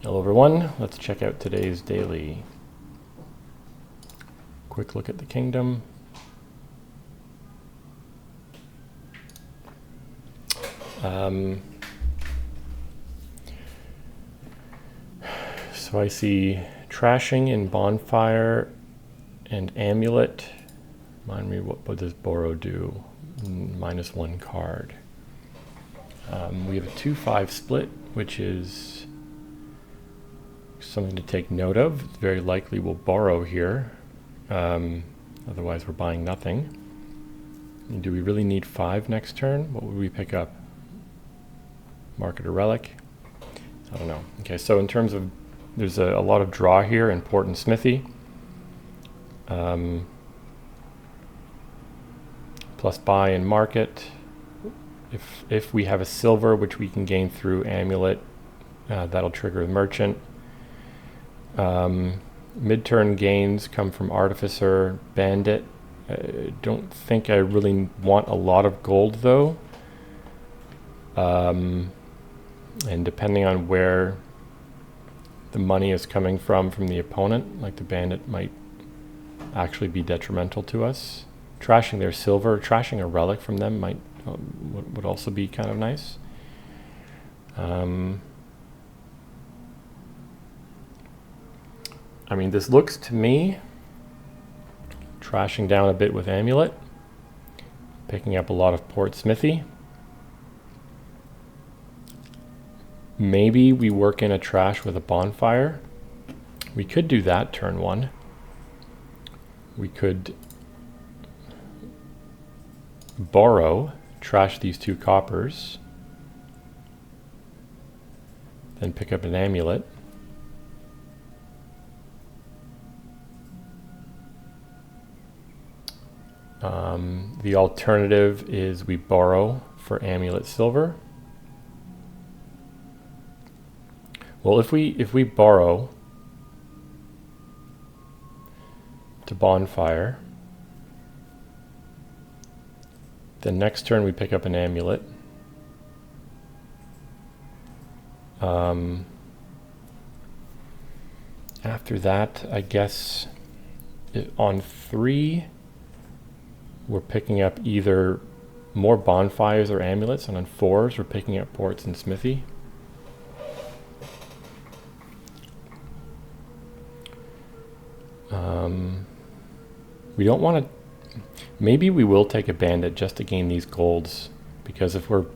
Hello everyone, let's check out today's daily. Quick look at the kingdom. So I see trashing in Bonfire and Amulet. Remind me, what does Borrow do? -1 card. We have a 2-5 split, which is something to take note of. It's very likely we'll borrow here. Otherwise we're buying nothing. And do we really need 5 next turn? What would we pick up? Market or Relic? I don't know. Okay, so in terms of, there's a lot of draw here in Port and Smithy. Plus buy and market. If we have a silver, which we can gain through Amulet, that'll trigger the merchant. Mid-turn gains come from Artificer, Bandit. I don't think I really want a lot of gold though. And depending on where the money is coming from the opponent, like the Bandit might actually be detrimental to us. Trashing their silver, trashing a relic from them might would also be kind of nice. I mean, this looks to me, trashing down a bit with Amulet, picking up a lot of Port Smithy. Maybe we work in a trash with a Bonfire. We could do that turn 1. We could borrow, trash these 2 coppers, then pick up an Amulet. The alternative is we borrow for Amulet silver. Well, if we borrow to Bonfire, then next turn we pick up an Amulet. After that, I guess on 3 we're picking up either more Bonfires or Amulets, and on 4s we're picking up Ports and Smithy. We don't want to. Maybe we will take a Bandit just to gain these golds, because if we're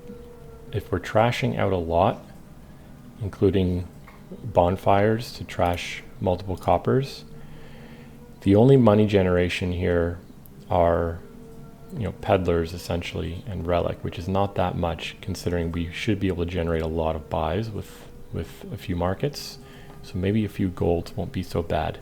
trashing out a lot, including Bonfires to trash multiple coppers, the only money generation here are, peddlers essentially and Relic, which is not that much considering we should be able to generate a lot of buys with a few markets. So maybe a few golds won't be so bad.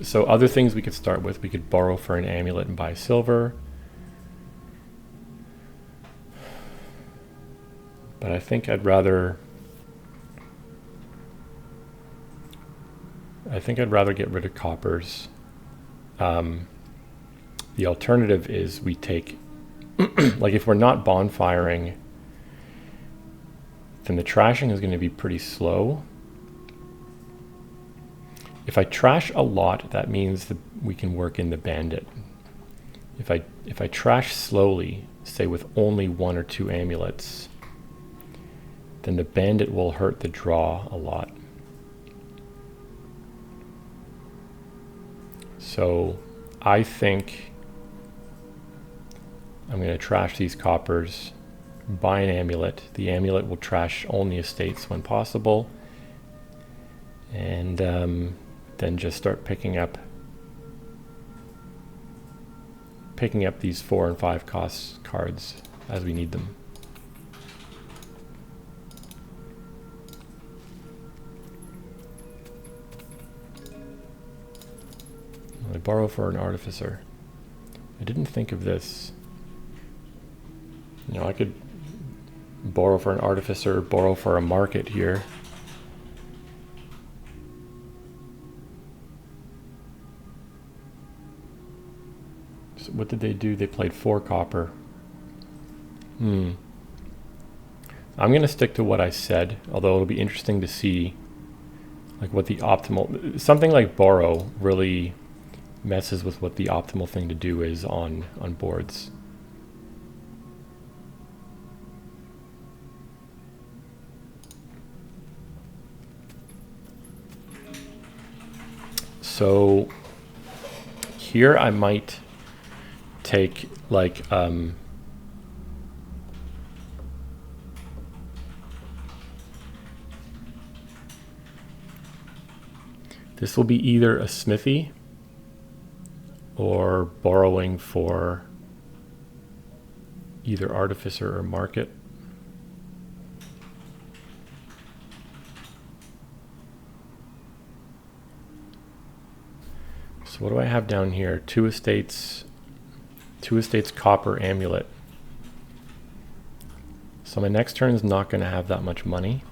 So other things we could start with, we could borrow for an Amulet and buy silver. But I think I'd rather get rid of coppers. The alternative is we take, like if we're not bonfiring, then the trashing is going to be pretty slow. If I trash a lot, that means that we can work in the Bandit. If I trash slowly, say with only 1 or 2 Amulets, then the Bandit will hurt the draw a lot. So I think I'm going to trash these coppers, buy an Amulet. The Amulet will trash only estates when possible, and then just start picking up these 4 and 5 cost cards as we need them. I borrow for an Artificer. I didn't think of this. I could borrow for an Artificer, borrow for a market here. what did they do? They played 4 copper. I'm going to stick to what I said, although it'll be interesting to see like what the optimal, something like borrow really messes with what the optimal thing to do is on boards. So here I might take like this will be either a smithy or borrowing for either artificer or market. So what do I have down here? 2 estates copper amulet. So my next turn is not going to have that much money.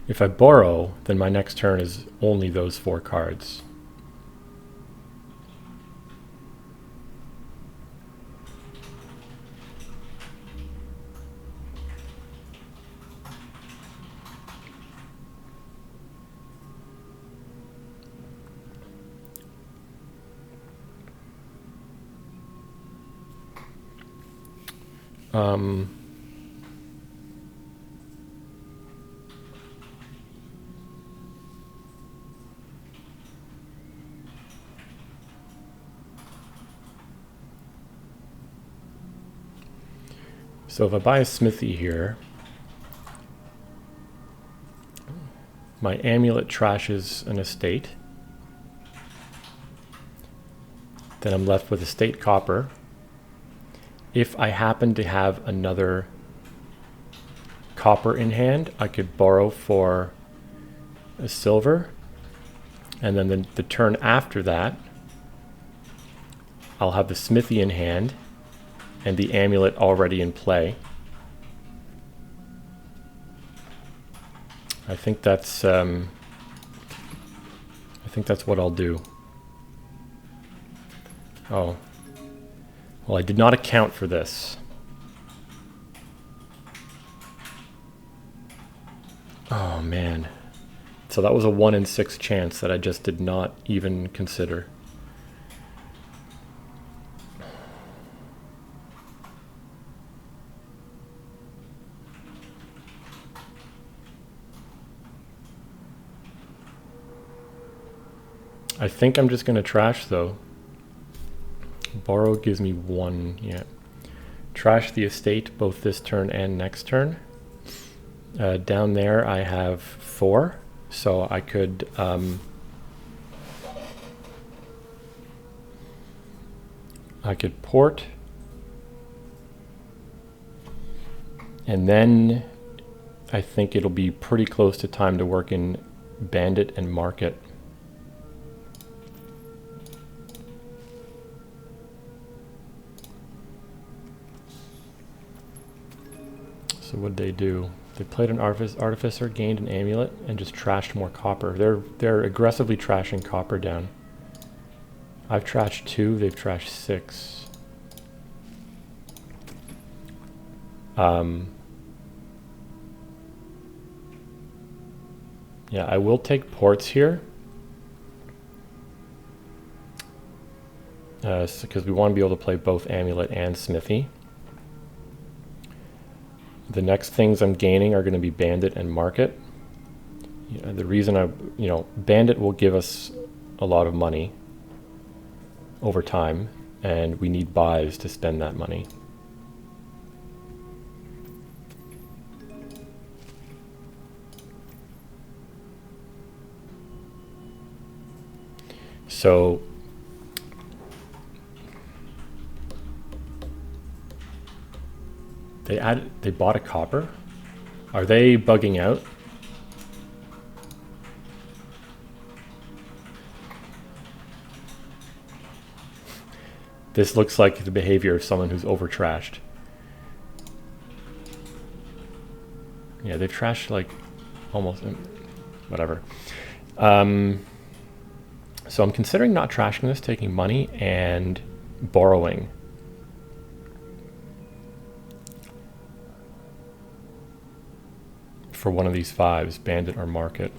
If I borrow, then my next turn is only those 4 cards. So if I buy a smithy here, my amulet trashes an estate. Then I'm left with estate copper. If I happen to have another copper in hand, I could borrow for a silver. And then the turn after that, I'll have the smithy in hand and the amulet already in play. I think that's what I'll do. Oh, well, I did not account for this. Oh man, so that was a 1 in 6 chance that I just did not even consider. I think I'm just going to trash though. Borrow gives me 1, yeah. Trash the estate both this turn and next turn. Down there I have 4, so I could port, and then I think it'll be pretty close to time to work in bandit and market. So what'd they do? They played an artificer, gained an amulet, and just trashed more copper. They're aggressively trashing copper down. I've trashed 2, they've trashed 6. Yeah, I will take ports here. Because we want to be able to play both amulet and smithy. The next things I'm gaining are going to be bandit and market. The reason bandit will give us a lot of money over time, and we need buys to spend that money. So They bought a copper? Are they bugging out? This looks like the behavior of someone who's over trashed. Yeah, they've trashed like almost whatever. So I'm considering not trashing this, taking money and borrowing. For one of these fives, bandit or market.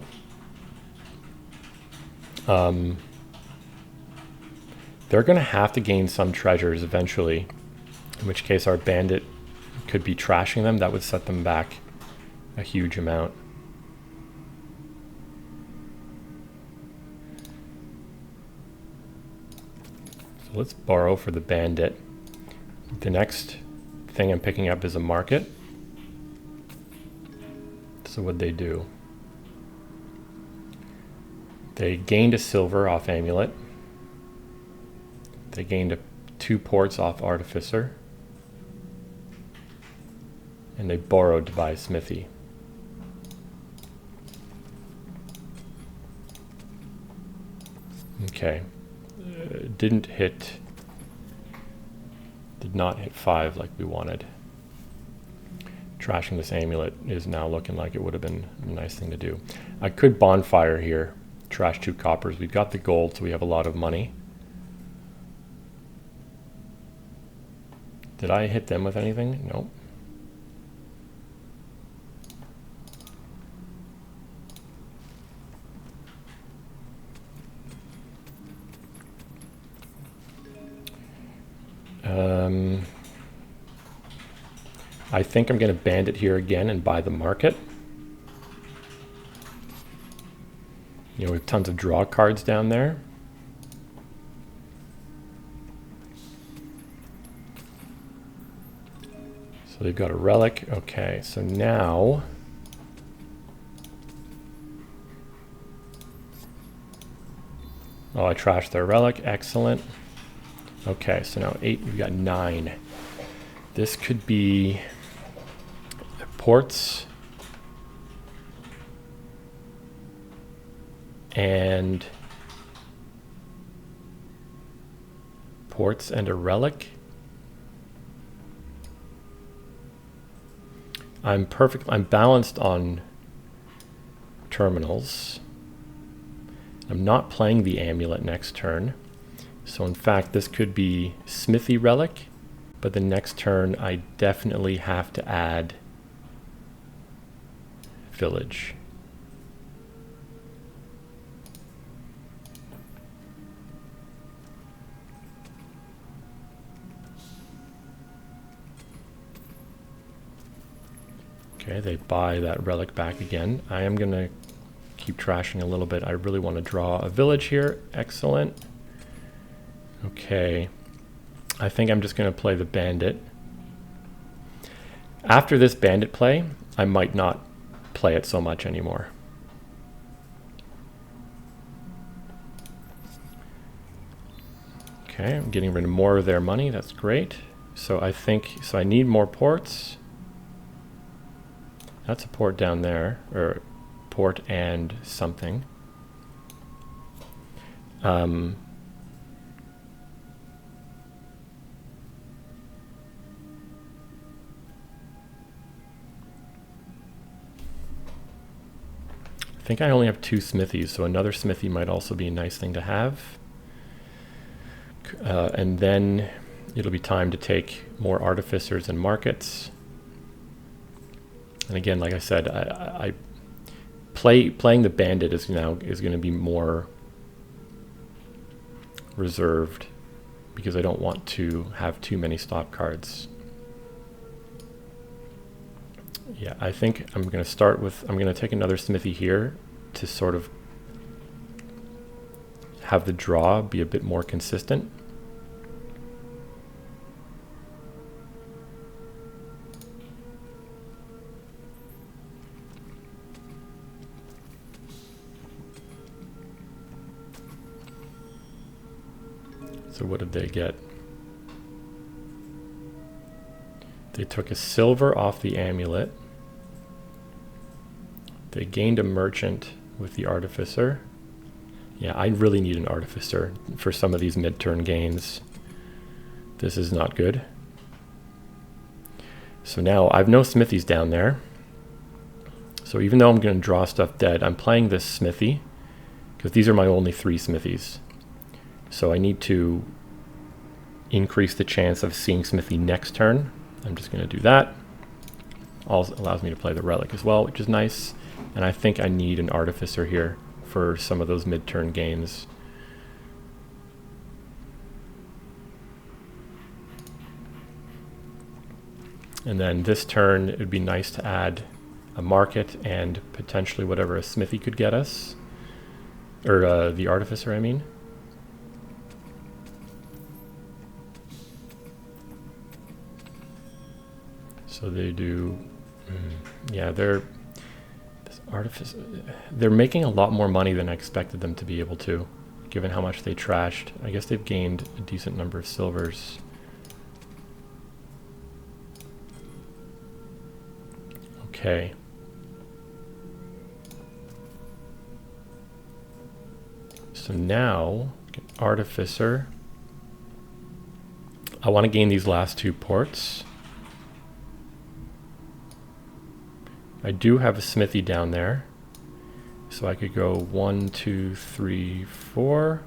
They're going to have to gain some treasures eventually, in which case our bandit could be trashing them. That would set them back a huge amount. So let's borrow for the bandit. The next thing I'm picking up is a market. So what'd they do? They gained a silver off amulet. They gained 2 ports off artificer. And they borrowed to buy smithy. Okay. Did not hit 5 like we wanted. Trashing this amulet is now looking like it would have been a nice thing to do. I could bonfire here, trash 2 coppers. We've got the gold, so we have a lot of money. Did I hit them with anything? Nope. I think I'm going to bandit here again and buy the market. You know, we have tons of draw cards down there. So they've got a relic. Okay, so now I trashed their relic. Excellent. Okay, so now 8, we've got 9. This could be ports and a relic. I'm balanced on terminals. I'm not playing the amulet next turn. So in fact, this could be smithy relic, but the next turn I definitely have to add village. Okay, they buy that relic back again. I am going to keep trashing a little bit. I really want to draw a village here. Excellent. Okay, I think I'm just going to play the bandit. After this bandit play, I might not play it so much anymore. Okay, I'm getting rid of more of their money. That's great. So I need more ports. That's a port down there, or port and something. I think I only have 2 smithies, so another smithy might also be a nice thing to have. And then it'll be time to take more artificers and markets. And again, like I said, playing the bandit is going to be more reserved because I don't want to have too many stop cards. Yeah, I think I'm going to take another smithy here to sort of have the draw be a bit more consistent. So what did they get? They took a silver off the amulet. They gained a merchant with the artificer. Yeah, I really need an artificer for some of these mid-turn gains. This is not good. So now I've no smithies down there. So even though I'm going to draw stuff dead, I'm playing this smithy because these are my only 3 smithies. So I need to increase the chance of seeing smithy next turn. I'm just going to do that. Also allows me to play the relic as well, which is nice. And I think I need an artificer here for some of those mid-turn gains. And then this turn, it would be nice to add a market and potentially whatever a smithy could get us. Or the artificer, I mean. So they do, yeah, they're making a lot more money than I expected them to be able to, given how much they trashed. I guess they've gained a decent number of silvers. Okay. So now, artificer. I want to gain these last 2 ports. I do have a smithy down there, so I could go 1, 2, 3, 4.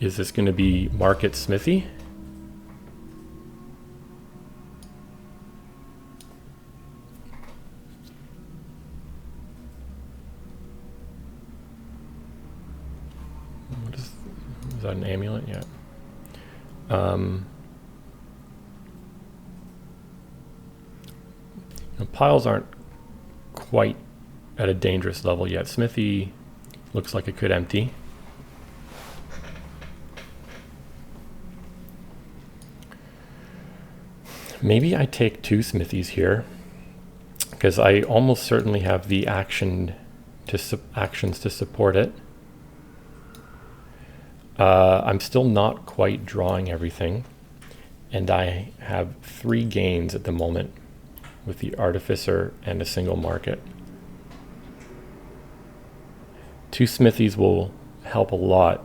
Is this going to be market smithy? Is that an amulet? Yeah. Piles aren't quite at a dangerous level yet. Smithy looks like it could empty. Maybe I take 2 smithies here, because I almost certainly have the actions to support it. I'm still not quite drawing everything, and I have 3 gains at the moment with the artificer and a single market. 2 smithies will help a lot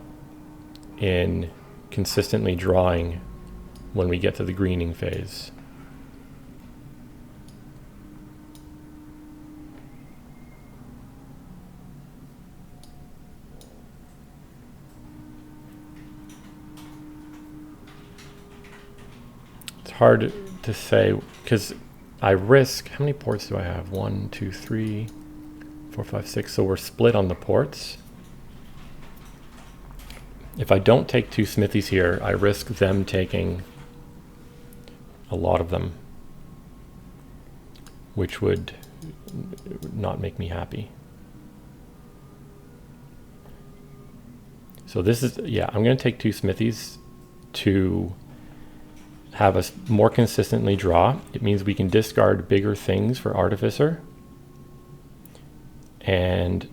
in consistently drawing when we get to the greening phase. Hard to say because I risk, how many ports do I have? 1, 2, 3, 4, 5, 6. So we're split on the ports. If I don't take 2 smithies here, I risk them taking a lot of them, which would not make me happy. So this is, yeah, I'm going to take 2 smithies to have us more consistently draw. It means we can discard bigger things for artificer, and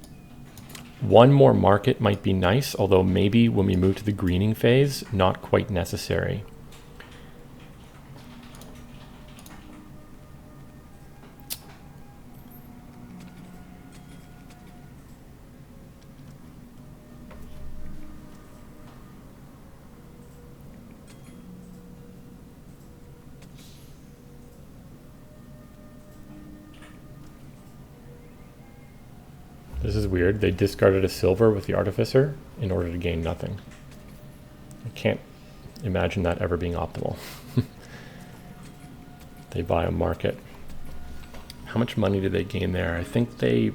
1 more market might be nice, although maybe when we move to the greening phase, not quite necessary. This is weird. They discarded a silver with the artificer in order to gain nothing. I can't imagine that ever being optimal. They buy a market. How much money did they gain there? I think they...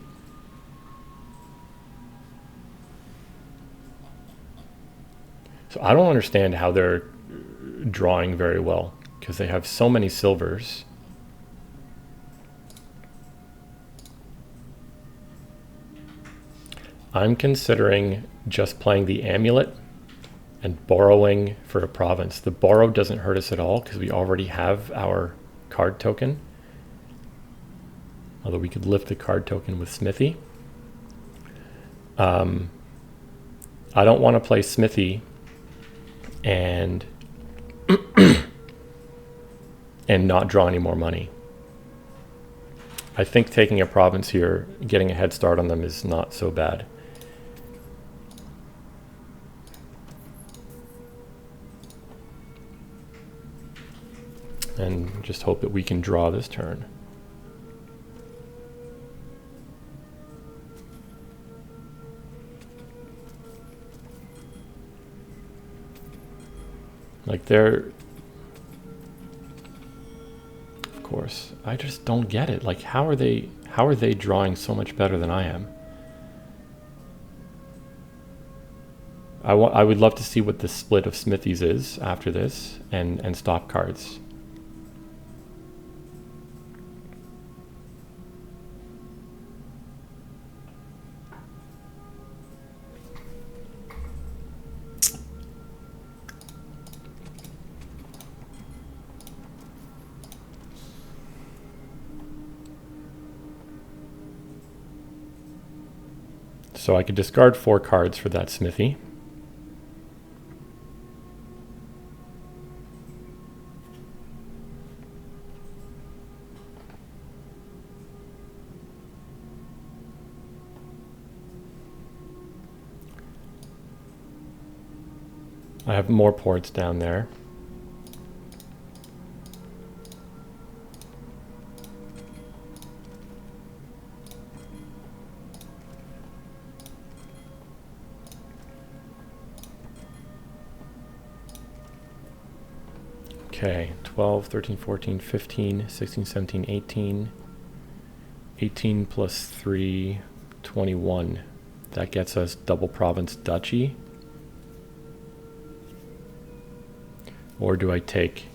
So I don't understand how they're drawing very well, because they have so many silvers. I'm considering just playing the amulet and borrowing for a province. The borrow doesn't hurt us at all because we already have our card token. Although we could lift the card token with Smithy. I don't want to play Smithy and and not draw any more money. I think taking a province here, getting a head start on them is not so bad. And just hope that we can draw this turn. Like they're, of course, I just don't get it. Like how are they drawing so much better than I am? I would love to see what the split of Smithies is after this and stop cards. So I could discard 4 cards for that Smithy. I have more ports down there. Okay, 12, 13, 14, 15, 16, 17, 18. 18 plus 3, 21. That gets us double province duchy. Or do I take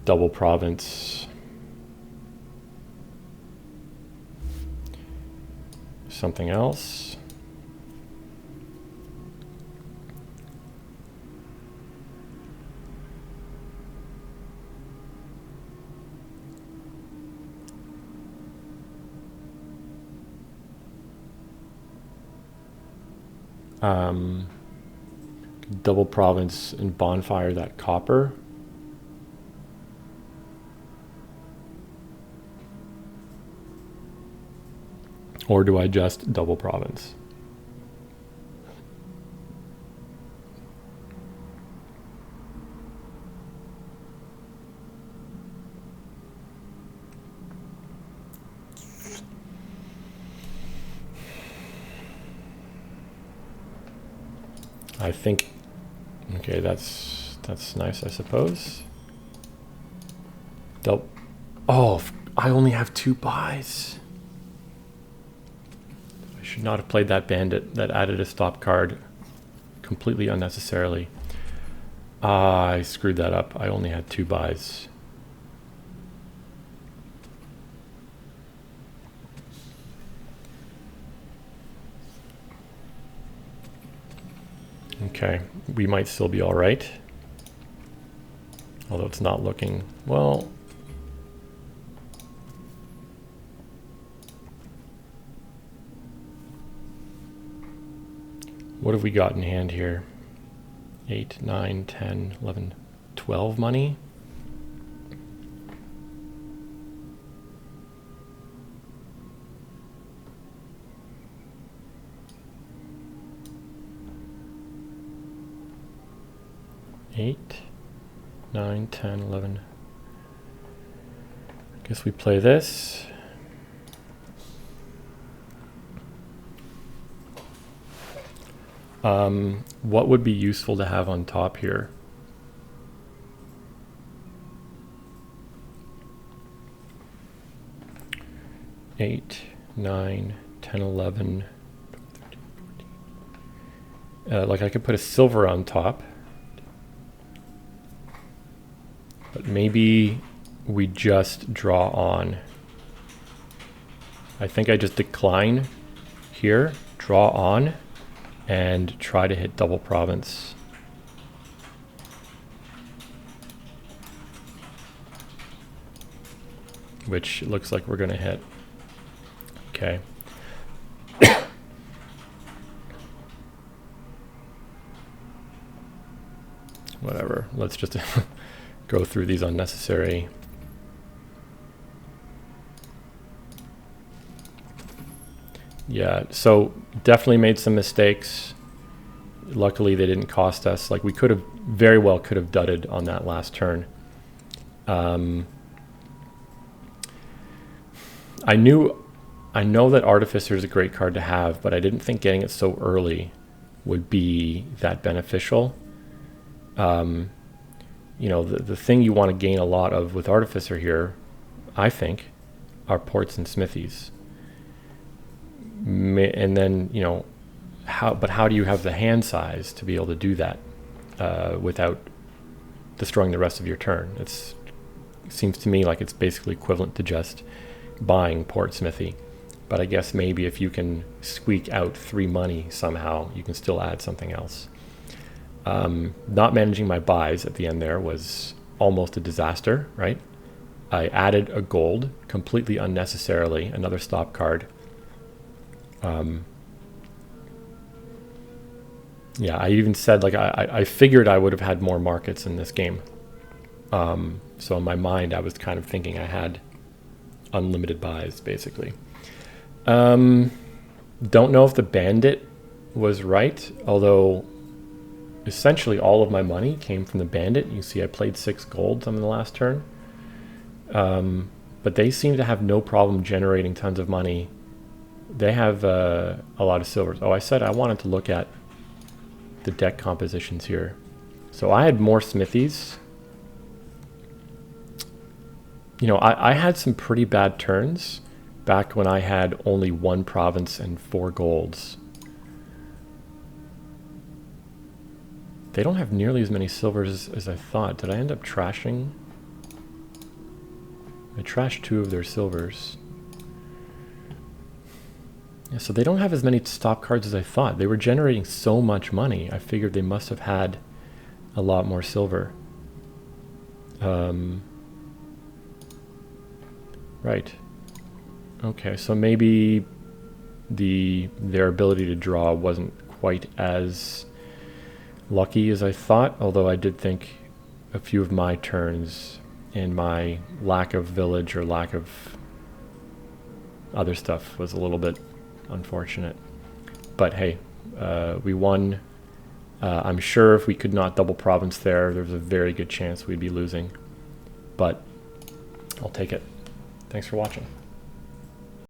double province something else? Double province and bonfire that copper. Or do I just double province? I think, okay, that's nice, I suppose. Oh, I only have 2 buys. I should not have played that bandit that added a stop card completely unnecessarily. I screwed that up. I only had 2 buys. Okay, we might still be all right. Although it's not looking, well. What have we got in hand here? 8, 9, 10, 11, 12 money. Eight, 9, 10, 11. Guess we play this. What would be useful to have on top here? Eight, 9, 10, 11. Like I could put a silver on top. But maybe we just draw on. I think I just decline here, draw on, and try to hit double province. which it looks like we're going to hit. Okay. Whatever. Let's just go through these unnecessary. Yeah, so definitely made some mistakes. Luckily, they didn't cost us. Like, we could have, very well could have dudded on that last turn. I know that Artificer is a great card to have, but I didn't think getting it so early would be that beneficial. You know, the thing you want to gain a lot of with Artificer here, I think, are ports and smithies. And then, you know, how do you have the hand size to be able to do that without destroying the rest of your turn? It seems to me like it's basically equivalent to just buying port smithy. But I guess maybe if you can squeak out 3 money somehow, you can still add something else. Not managing my buys at the end there was almost a disaster, right? I added a gold completely unnecessarily, another stop card. Yeah, I even said, like, I figured I would have had more markets in this game. So in my mind, I was kind of thinking I had unlimited buys, basically. Don't know if the bandit was right, although essentially all of my money came from the bandit. You see I played 6 golds on the last turn. But they seem to have no problem generating tons of money. They have a lot of silvers. Oh, I said I wanted to look at the deck compositions here. So I had more smithies. You know, I had some pretty bad turns back when I had only 1 province and 4 golds. They don't have nearly as many silvers as I thought. Did I end up trashing? I trashed 2 of their silvers. Yeah, so they don't have as many stop cards as I thought. They were generating so much money. I figured they must have had a lot more silver. Right. Okay, so maybe their ability to draw wasn't quite as lucky as I thought, although I did think a few of my turns and my lack of village or lack of other stuff was a little bit unfortunate. But hey, we won. I'm sure if we could not double province there's a very good chance we'd be losing. But I'll take it. Thanks for watching.